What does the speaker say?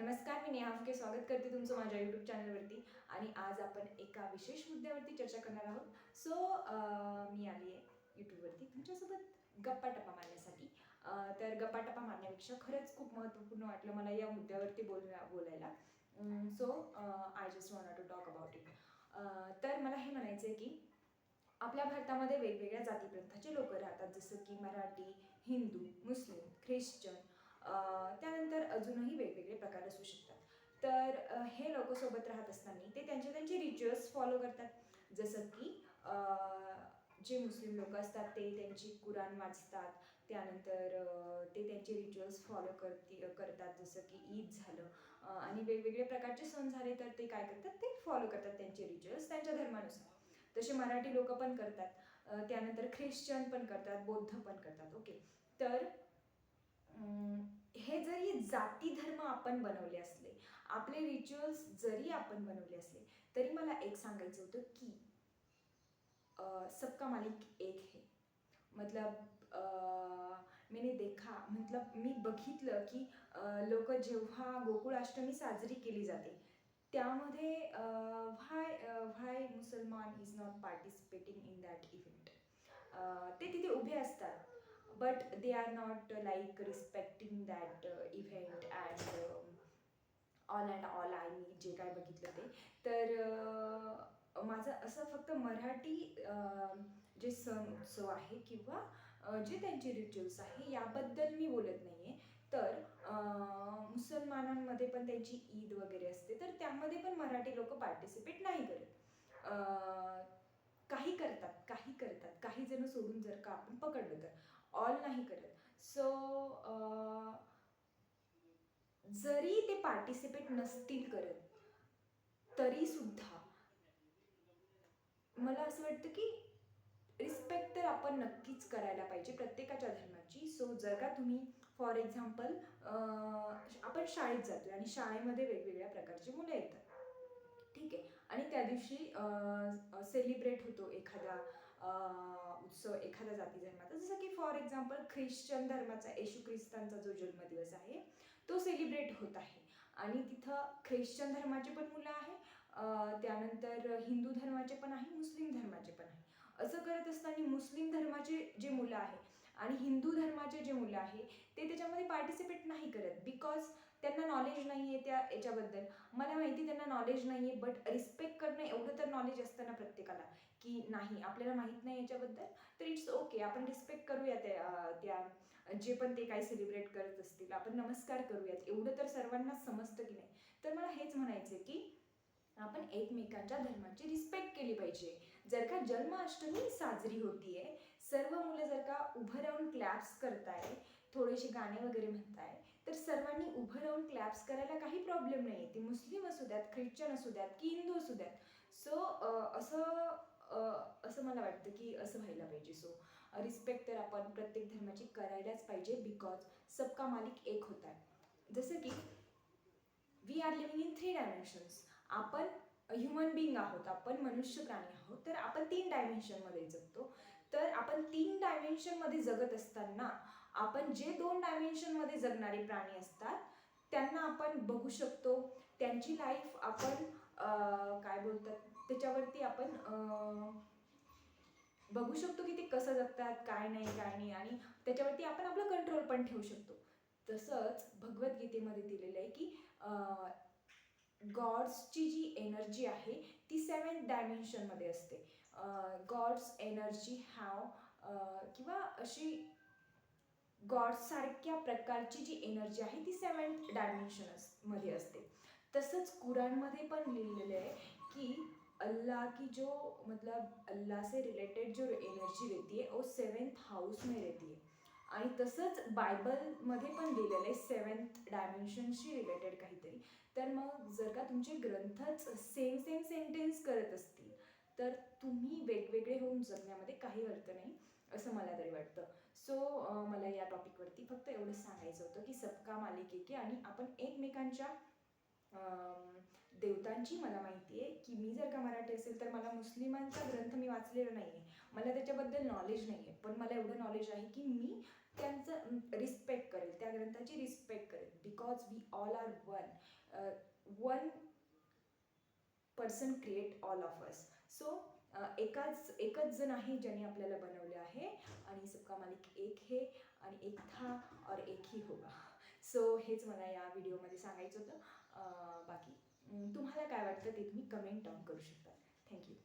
नमस्कार, मी नेहा फुके स्वागत करते तुमचं माझ्या यूट्यूब चॅनलवरती. आणि आज आपण एका विशेष मुद्द्यावरती चर्चा करणार आहोत. मी आली आहे यूट्यूबवरती तुमच्यासोबत गप्पा-टप्पा मारण्यासाठी. तर गप्पा-टप्पा मारण्यापेक्षा खरंच खूप महत्त्वपूर्ण वाटलं मला या मुद्द्यावरती बोलायला. I just want to talk about it. तर मला हे म्हणायचं आहे की आपल्या भारतामध्ये वेगवेगळ्या जातीप्रंथाचे लोक राहतात, जसं की मराठी, हिंदू, मुस्लिम, ख्रिश्चन, त्यानंतर अजूनही वेगवेगळे प्रकार असू शकतात. तर हे लोक सोबत राहत असताना ते त्यांचे त्यांचे रिच्युअल्स फॉलो करतात. जसं की जे मुस्लिम लोक असतात ते त्यांची कुराण वाचतात. त्यानंतर ते त्यांचे रिच्युअल्स फॉलो करतात, जसं की ईद झालं. आणि वेगवेगळे प्रकारचे सण झाले तर ते काय करतात, ते फॉलो करतात त्यांचे रिच्युअल्स त्यांच्या धर्मानुसार. तसे मराठी लोक पण करतात. त्यानंतर ख्रिश्चन पण करतात, बौद्ध पण करतात. ओके. तर हे जरी जाती धर्म आपण बनवले असले, आपले रिच्युअल्स जरी आपण बनवले असले, तरी मला एक सांगायचं होतं की सबका मालिक एक है. मतलब मैंने देखा, मतलब मी बघितलं की लोक जेव्हा गोकुळाष्टमी साजरी केली जाते त्यामध्ये व्हाय मुसलमान is not participating in that event. ते तिथे उभे असतात but they are not like respecting that event and all I मी जे काय बघितलं ते. तर माझं असं फक्त मराठी जे सण उत्सव आहे किंवा जे त्यांचे रिच्युअल्स आहे याबद्दल मी बोलत नाही आहे. तर मुसलमानांमध्ये पण त्यांची ईद वगैरे असते, तर त्यामध्ये पण मराठी लोक पार्टिसिपेट नाही करत. काही करतात, काही जण सोडून जर का आपण पकडलं तर ऑल नाही करत. जरी ते पार्टिसिपेट नसतील करत तरी सुद्धा मला असं वाटतं की रिस्पेक्ट तर आपण नक्कीच करायला पाहिजे प्रत्येकाच्या धर्माची. जर का तुम्ही फॉर एक्झाम्पल आपण शाळेत जातो आणि शाळेमध्ये वेगवेगळ्या प्रकारची मुलं येतात, ठीक आहे. आणि त्या दिवशी सेलिब्रेट होतो एखादा उत्सव एखाद्या जाती धर्माचा, जसं की फॉर एक्झाम्पल ख्रिश्चन धर्माचा येशू ख्रिस्तांचा जो जन्मदिवस आहे तो सेलिब्रेट होत आहे. आणि तिथं ख्रिश्चन धर्माचे पण मुलं आहे, त्यानंतर हिंदू धर्माचे पण आहे, मुस्लिम धर्माचे पण आहे. असं करत असताना मुस्लिम धर्माचे जे मुलं आहे आणि हिंदू धर्माचे जे मुलं आहे ते त्याच्यामध्ये पार्टिसिपेट नाही करत, बिकॉज त्यांना नॉलेज नाही आहे त्या याच्याबद्दल. मला माहिती त्यांना नॉलेज नाही आहे, बट रिस्पेक्ट करणं एवढं तर नॉलेज असतं ना प्रत्येकाला, की नाही आपल्याला माहीत नाही याच्याबद्दल, तर इट्स ओके, आपण रिस्पेक्ट करूया त्या जे पण ते काही सेलिब्रेट करत असतील, आपण नमस्कार करूयात, एवढं तर सर्वांना समजतं की नाही. तर मला हेच म्हणायचं आहे की आपण एकमेकांच्या धर्माची रिस्पेक्ट केली पाहिजे. जर का जन्माष्टमी साजरी होतीये, सर्व मुलं जर का उभं राहून क्लॅप्स करताय, थोडेसे गाणे वगैरे म्हणताय, तर सर्वांनी उभं राहून क्लॅप्स करायला काही प्रॉब्लेम नाही. ती मुस्लिम असू द्यात, ख्रिश्चन असू द्यात की हिंदू असू द्यात. असं मला वाटतं की असं व्हायला पाहिजे. रिस्पेक्ट तर आपण प्रत्येक धर्माची करायलाच पाहिजे, बिकॉज सबका मालिक एक होता है. जसं की we are living in 3 dimensions. आपण ह्युमन बिईंग आहोत, आपण मनुष्य प्राणी आहोत, तर आपण 3 डायमेन्शनमध्ये जगतो. तर आपण 3 डायमेन्शनमध्ये जगत असताना आपण जे 2 डायमेन्शनमध्ये जगणारे प्राणी असतात त्यांना आपण बघू शकतो. त्यांची लाईफ आपण काय बोलतात त्याच्यावरती आपण बघू शकतो की ते कसं जगतात, काय नाही आणि त्याच्यावरती आपण आपलं कंट्रोल पण ठेवू शकतो. तसंच भगवद्गीतेमध्ये दिलेलं आहे की गॉड्सची जी एनर्जी आहे ती 7th डायमेन्शनमध्ये असते. गॉड्स एनर्जी किंवा अशी गॉडसारख्या प्रकारची जी एनर्जी आहे ती 7th डायमेन्शनमध्ये असते. तसंच कुराणमध्ये पण लिहिलेलं आहे की अल्लाह की जो मतलब अल्लाह से रिलेटेड जो एनर्जी रहती है वो 7th हाउस में रहती है. आणि तसंच बायबलमध्ये पण लिहिलेलं आहे 7th डायमेन्शनशी रिलेटेड काहीतरी. तर मग जर का तुमचे ग्रंथच सेम सेंटेन्स करत असतील तर तुम्ही वेगवेगळे होऊन जगण्यामध्ये काही अर्थ नाही, असं मला तरी वाटतं. मला या टॉपिकवरती फक्त एवढंच सांगायचं होतं की सबका मालिक एक आहे आणि आपण एकमेकांच्या देवतांची मला माहिती आहे की मी जर का मराठी असेल तर मला मुस्लिमांचा ग्रंथ मी वाचलेला नाही आहे, मला त्याच्याबद्दल नॉलेज नाही आहे, पण मला एवढं नॉलेज आहे की मी त्यांचं रिस्पेक्ट करेल, त्या ग्रंथाची रिस्पेक्ट करेल, because we all are one person create all of us. So एकच जण आहे ज्याने आपल्याला बनवले आहे आणि सबका मालिक एक है आणि एक था और एक ही होगा. सो हेच मला या व्हिडिओमध्ये सांगायचं होतं. बाकी तुम्हाला काय वाटतं ते तुम्ही कमेंट डाऊन करू शकता. थँक्यू.